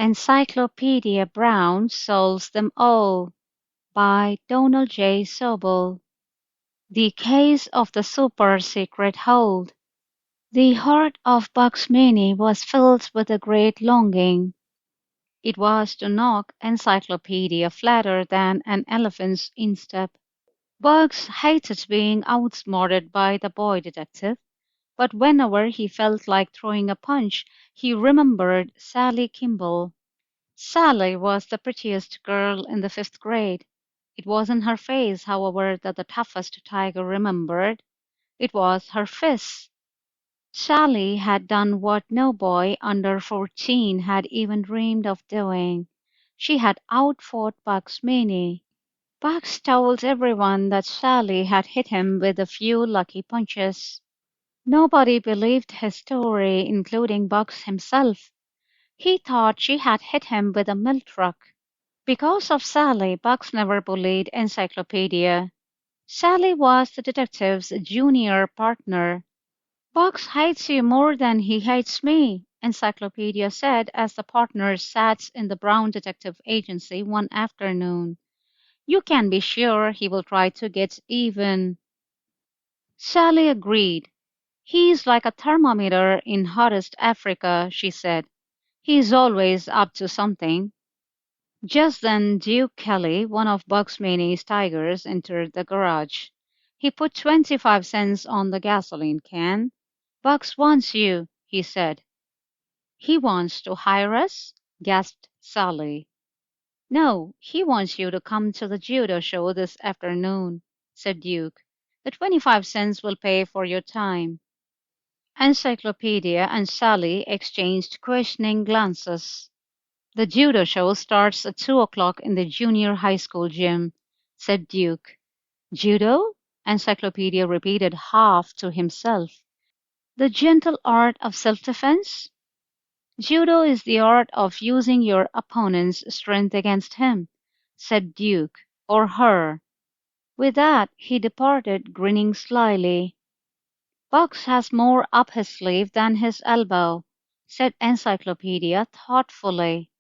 Encyclopedia Brown Solves Them All by Donald J. Sobel. The Case of the Super Secret Hold. The heart of Bugs Manny was filled with a great longing. It was to knock Encyclopedia flatter than an elephant's instep. Bugs hated being outsmarted by the boy detective, but whenever he felt like throwing a punch, he remembered Sally Kimball. Sally was the prettiest girl in the fifth grade. It wasn't her face, however, that the toughest tiger remembered. It was her fists. Sally had done what no boy under 14 had even dreamed of doing. She had outfought Bugs Manny. Bugs told everyone that Sally had hit him with a few lucky punches. Nobody believed his story, including Bugs himself. He thought she had hit him with a milk truck. Because of Sally, Bugs never bullied Encyclopedia. Sally was the detective's junior partner. Bugs hates you more than he hates me, Encyclopedia said as the partners sat in the Brown Detective Agency one afternoon. You can be sure he will try to get even. Sally agreed. He's like a thermometer in hottest Africa, she said. He's always up to something. Just then Duke Kelly, one of Bugs Manny's tigers, entered the garage. He put 25 cents on the gasoline can. Bugs wants you, he said. He wants to hire us? Gasped Sally. No, he wants you to come to the judo show this afternoon, said Duke. The 25 cents will pay for your time. Encyclopedia and Sally exchanged questioning glances. The judo show starts at 2 o'clock in the junior high school gym, said Duke. Judo? Encyclopedia repeated half to himself. The gentle art of self-defense? Judo is the art of using your opponent's strength against him, said Duke, or her. With that, he departed, grinning slyly. Bugs has more up his sleeve than his elbow, said Encyclopedia thoughtfully.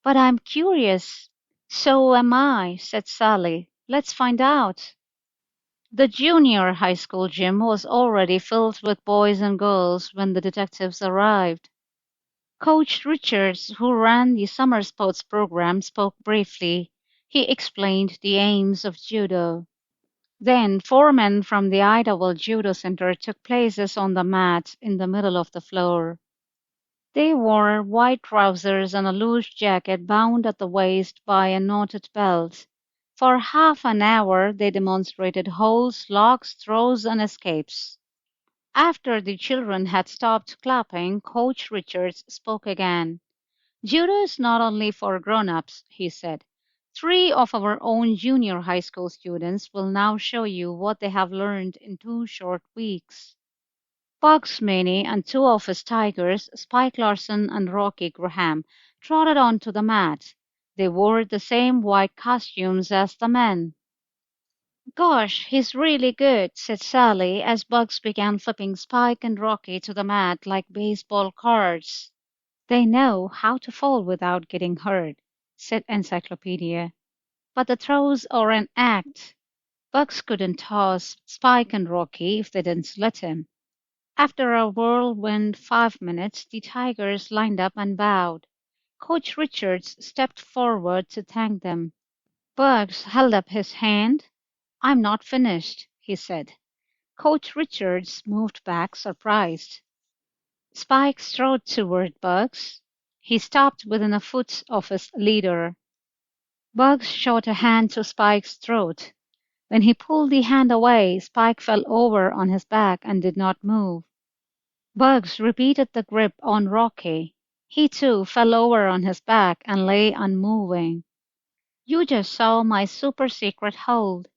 But I'm curious. So am I, said Sally. Let's find out. The junior high school gym was already filled with boys and girls when the detectives arrived. Coach Richards, who ran the summer sports program, spoke briefly. He explained the aims of judo. Then 4 men from the Idaho Judo Center took places on the mat in the middle of the floor. They wore white trousers and a loose jacket bound at the waist by a knotted belt. For half an hour they demonstrated holds, locks, throws, and escapes. After the children had stopped clapping, Coach Richards spoke again. Judo is not only for grown-ups, he said. 3 of our own junior high school students will now show you what they have learned in 2 short weeks. Bugs Manny and 2 of his tigers, Spike Larson and Rocky Graham, trotted onto the mat. They wore the same white costumes as the men. Gosh, he's really good, said Sally as Bugs began flipping Spike and Rocky to the mat like baseball cards. They know how to fall without getting hurt, said Encyclopedia. But the throws are an act. Bugs couldn't toss Spike and Rocky if they didn't let him. After a whirlwind 5 minutes, the tigers lined up and bowed. Coach Richards stepped forward to thank them. Bugs held up his hand. I'm not finished, he said. Coach Richards moved back, surprised. Spike strode toward Bugs. He stopped within a foot of his leader. Bugs shot a hand to Spike's throat. When he pulled the hand away, Spike fell over on his back and did not move. Bugs repeated the grip on Rocky. He too fell over on his back and lay unmoving. You just saw my super secret hold,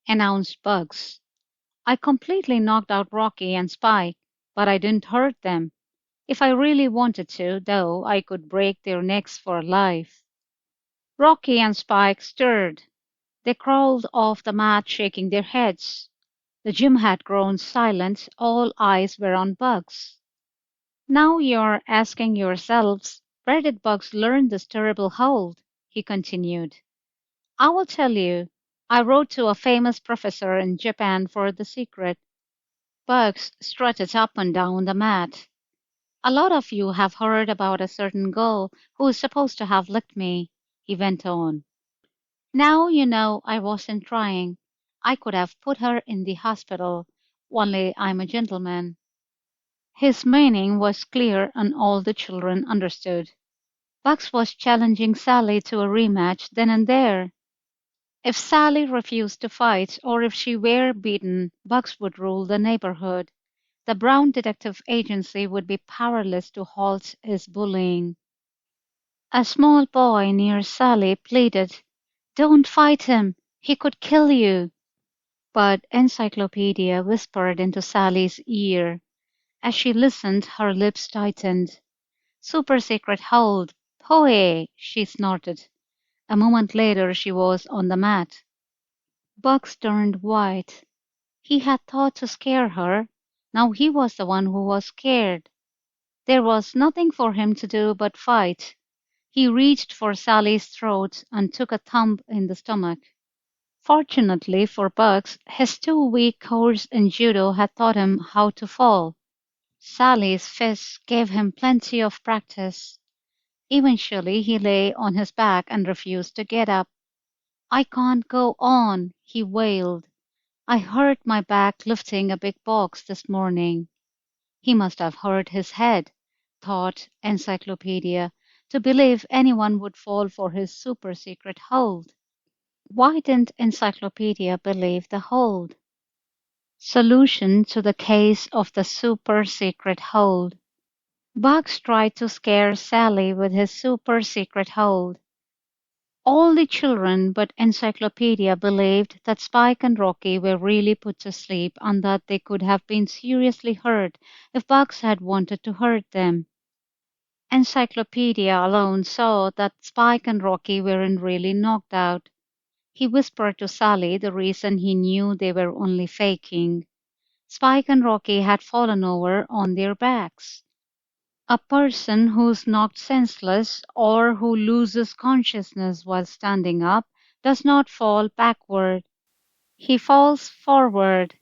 announced Bugs. I completely knocked out Rocky and Spike, but I didn't hurt them. If I really wanted to, though, I could break their necks for life. Rocky and Spike stirred. They crawled off the mat, shaking their heads. The gym had grown silent. All eyes were on Bugs. Now you're asking yourselves, Where did Bugs learn this terrible hold? He continued. I will tell you. I wrote to a famous professor in Japan for the secret. Bugs strutted up and down the mat. A lot of you have heard about a certain girl who is supposed to have licked me, he went on. Now you know I wasn't trying. I could have put her in the hospital, only I'm a gentleman. His meaning was clear and all the children understood. Bugs was challenging Sally to a rematch then and there. If Sally refused to fight or if she were beaten, Bugs would rule the neighborhood. The Brown Detective Agency would be powerless to halt his bullying. A small boy near Sally pleaded, Don't fight him. He could kill you. But Encyclopedia whispered into Sally's ear. As she listened, her lips tightened. Super secret hold. Poe, she snorted. A moment later she was on the mat. Bugs turned white. He had thought to scare her. Now he was the one who was scared. There was nothing for him to do but fight. He reached for Sally's throat and took a thump in the stomach. Fortunately for Bugs, his 2 week course in judo had taught him how to fall. Sally's fists gave him plenty of practice. Eventually he lay on his back and refused to get up. I can't go on, he wailed. I hurt my back lifting a big box this morning. He must have hurt his head, thought Encyclopedia, to believe anyone would fall for his super secret hold. Why didn't Encyclopedia believe the hold? Solution to the case of the super secret hold. Bugs tried to scare Sally with his super secret hold. All the children but Encyclopedia believed that Spike and Rocky were really put to sleep and that they could have been seriously hurt if Bugs had wanted to hurt them. Encyclopedia alone saw that Spike and Rocky weren't really knocked out. He whispered to Sally the reason he knew they were only faking. Spike and Rocky had fallen over on their backs. A person who's knocked senseless or who loses consciousness while standing up does not fall backward. He falls forward.